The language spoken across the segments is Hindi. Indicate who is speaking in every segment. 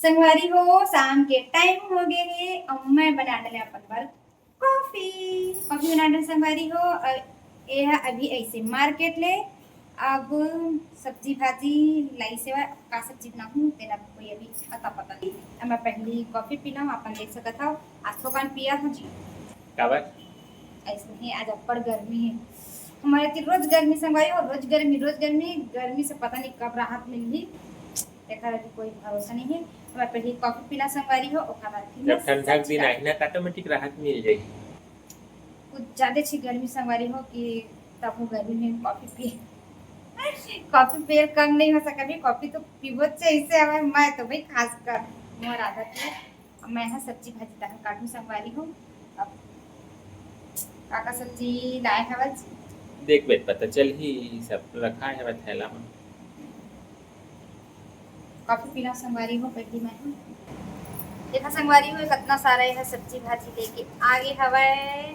Speaker 1: संगवारी हो शाम के टाइम हो गए है और मैं बना डाले अपन पर कॉफी कॉफी बना डाले संगवारी हो ये है अभी ऐसे मार्केट ले अब सब्जी भाजी लाई सेवा का सब्जी बनाऊँ तेरा कोई अभी अता पता नहीं अब मैं पहली कॉफी पी लाऊँ अपन देख सकता हो आज तो कान पिया हूँ जी
Speaker 2: काबर
Speaker 1: ऐसे ही आज अपर गर्मी है हमारे तो रोज गर्मी संगवारी हो रोज गर्मी से पता नहीं कब राहत मिली देखा अभी कोई भरोसा नहीं है मैं पहले कॉफी पीला संगवारी हो ओखा बाद फिर
Speaker 2: जब ठंडा के दिन आई ना तो ऑटोमेटिक राहत मिल जाएगी
Speaker 1: कुछ ज्यादा अच्छी गर्मी संगवारी हो कि तब वो गर्मी में कॉफी पी कॉफी पिए कम नहीं हो सका भी कॉफी तो पीबो चाहिए हमें मैं तो भाई खास कर मोर आदत है अब मैं यहाँ सब्जी भाजी तक काटूं संगवारी हो अब काका सब्जी लाए हवा
Speaker 2: देख बेट पता चल ही सब रखा है वह थैला में
Speaker 1: कॉफी पीला संगवारी हो पहली मैं देखा संगवारी हो कितना सारा है सब्जी भाजी लेके आगे हवाए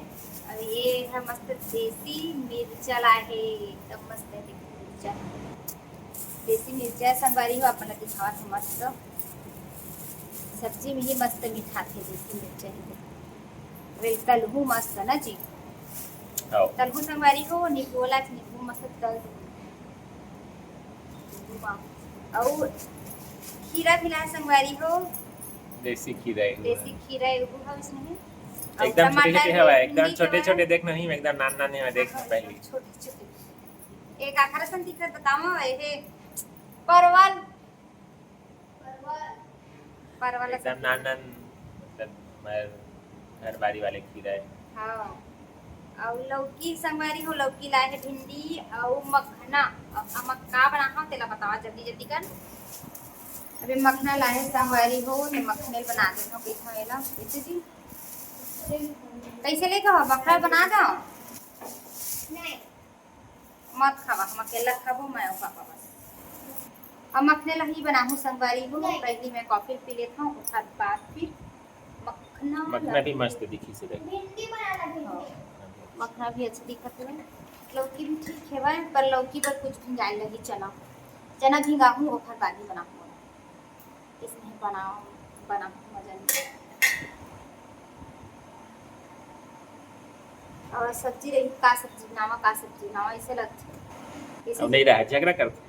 Speaker 1: और ये है मस्त देसी मिर्चा लाए एकदम मस्त है मिर्चा देसी मिर्चा संगवारी हो अपन दिखावा तो मस्त सब्जी में ही मस्त मीठा थे देसी मिर्चा ही वे तलहू मस्त ना जी तलहू संगवारी हो नींबू वाला नींबू मस्त तल और खीरा भी लाए संगवारी हो
Speaker 2: देसी खीरा
Speaker 1: एगो है इसमें
Speaker 2: एकदम छोटे छोटे हवा एकदम छोटे छोटे देख नहीं एकदम नान नान है देख पहले
Speaker 1: छोटे छोटे एक आखरा सन दिखत बताओ ये परवल परवल
Speaker 2: एकदम नान नान मतलब घर बारी वाले खीरा है
Speaker 1: हां और लौकी संगवारी हो लौकी लाए है भिंडी और मखना अब मक्का बना हो तेला बतावा जल्दी जल्दी कर अभी मखना लाए संगवारी हो ने मखने बना दे हो कैसा है ऐसे जी कैसे लेके हो मखना बना दो नहीं मत खावा हम अकेला खाबो मैं खाबो बस अब मखने ला ही बनाऊं संगवारी हो पहले मैं कॉफी पी लेता हूं उसके बाद फिर
Speaker 2: मखना भी मस्त दिखी से देख
Speaker 1: भिंडी बनाना भी मखना भी अच्छा दिखत है लौकी भी ठीक है भाई पर लौकी पर कुछ भिंगाई लगी चना भिंगाऊं ओखर बाद ही बनाऊं इसमें बनाओ मजा नहीं और सब्जी रही का सब्जी नावा ऐसे लगती
Speaker 2: अब नहीं रहा झगड़ा करते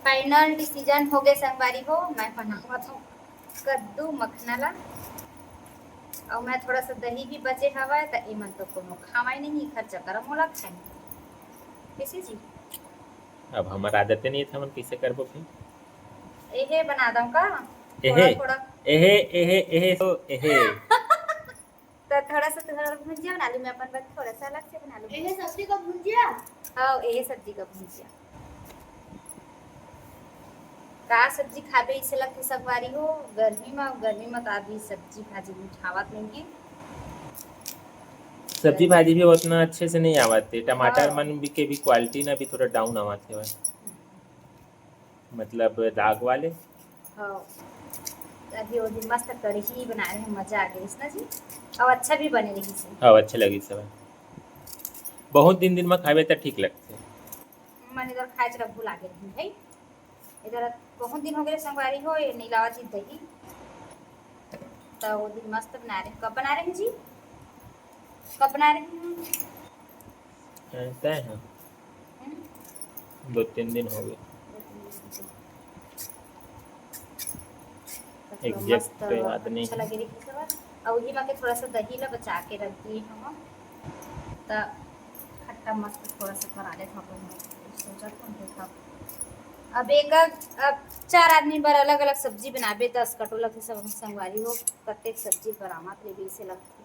Speaker 1: फाइनल डिसीजन हो गए संगवारी हो मैं बनावा था कद्दू मखना ला और मैं थोड़ा सा दही भी बचे हवा तो इमन तो कोनो खावाई नहीं खर्चा करम होला खाए कैसे जी
Speaker 2: अब हमारा आदत नहीं था हम कैसे करबो फिर
Speaker 1: एहे बना दूं का
Speaker 2: थोड़ा एहे तो एहे
Speaker 1: तो थोड़ा सा भुजिया बना लूं मैं अपन बस थोड़ा सा अलग से बना लूं एहे सब्जी का भुजिया हां एहे सब्जी का भुजिया का सब्जी खाबे इसे लगते संगवारी हो गर्मी में तो आदमी सब्जी भाजी खावत नहीं है
Speaker 2: सब्जी भाजी भी उतना अच्छे से नहीं आवाते टमाटर मन भी के भी क्वालिटी ना भी थोड़ा डाउन आवाते है मतलब दाग वाले
Speaker 1: हां अभी वो दिन मस्त कढ़ी बना रहे हैं मजा आ गया इसना जी और अच्छा भी बने रही से
Speaker 2: हां अच्छा लगी सब बहुत दिन में खाबे त ठीक लगते
Speaker 1: मन इधर खाए जरा भूल आ गई भाई इधर बहुत दिन हो गए संगवारी हो ये नीलावा जी दही तो वो दिन मस्त बना रहे कब बना रहे हैं जी कब बना रहे हैं
Speaker 2: ऐसा है 2-3 दिन हो गए एग्जैक्ट याद नहीं
Speaker 1: अच्छा लगे रही सब और वही में थोड़ा सा दही ला बचा के रख दिए हम तो खट्टा मस्त थोड़ा सा करा ले था सोचा कौन देखा अब 4 आदमी पर अलग अलग सब्जी बनाबे 10 कटोला के सब संगवारी हो कते सब्जी बरामद ले से लगती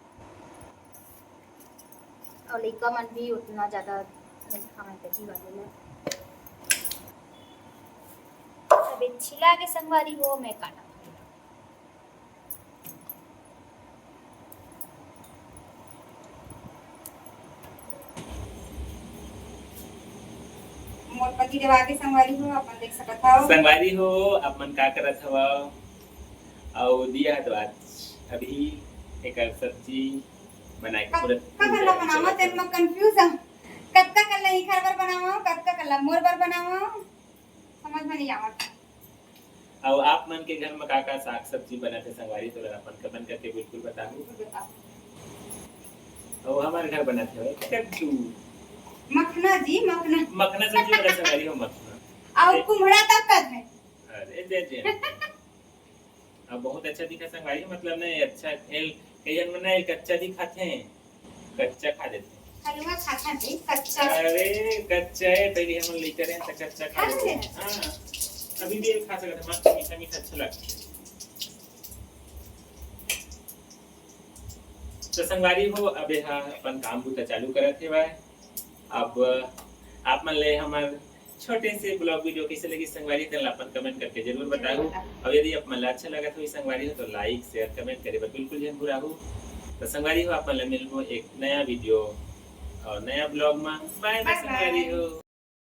Speaker 1: और लइका मन भी उतना ज्यादा नहीं खाए दही वाले में अब छिला के संगवारी हो मैं काटा मोरपति देवा के संगवारी हो अपन देख सकत हो
Speaker 2: संगवारी हो अपन का करत हवा और दिया तो आज अभी एक सब्जी बनाए पूरा
Speaker 1: कल्ला बनावा ते मैं कंफ्यूज हूं कत्ता कल्ला ही खरबर बनावा कत्ता कल्ला मोर बर बनावा समझ में नहीं आवत
Speaker 2: और आप मन के घर में का साग सब्जी बना थे संगवारी तो अपन कमेंट करके बिल्कुल बताओ। और हमारे घर बना थे कद्दू
Speaker 1: मखना जी मखना
Speaker 2: मखना सब्जी बना संगवारी हो मखना
Speaker 1: और कुम्हड़ा तक का है।
Speaker 2: अरे दे अब बहुत अच्छा दिखा संगवारी मतलब नहीं अच्छा कईन में नहीं कच्चा दिखाते हैं कच्चा खा देते
Speaker 1: हलवा खाता नहीं कच्चा।
Speaker 2: अरे कच्चा है पहले हम लेकर हैं तो कच्चा खा लेते हैं। हाँ अभी भी खा सकते हैं मस्त मीठा मीठा अच्छा लगता है। तो संगवारी हो अब यहाँ अपन काम बुता चालू करत है भाई। अब आप मन ले हमार छोटे से ब्लॉग वीडियो कैसे लगी संगवारी कर अपन कमेंट करके जरूर बताओ। और यदि आप मन अच्छा लगा तो संगवारी हो तो लाइक शेयर कमेंट करे बिल्कुल जन बुरा हो। तो संगवारी हो आप मन मिलबो एक नया वीडियो और नया ब्लॉग में। बाय बाय संगवारी हो।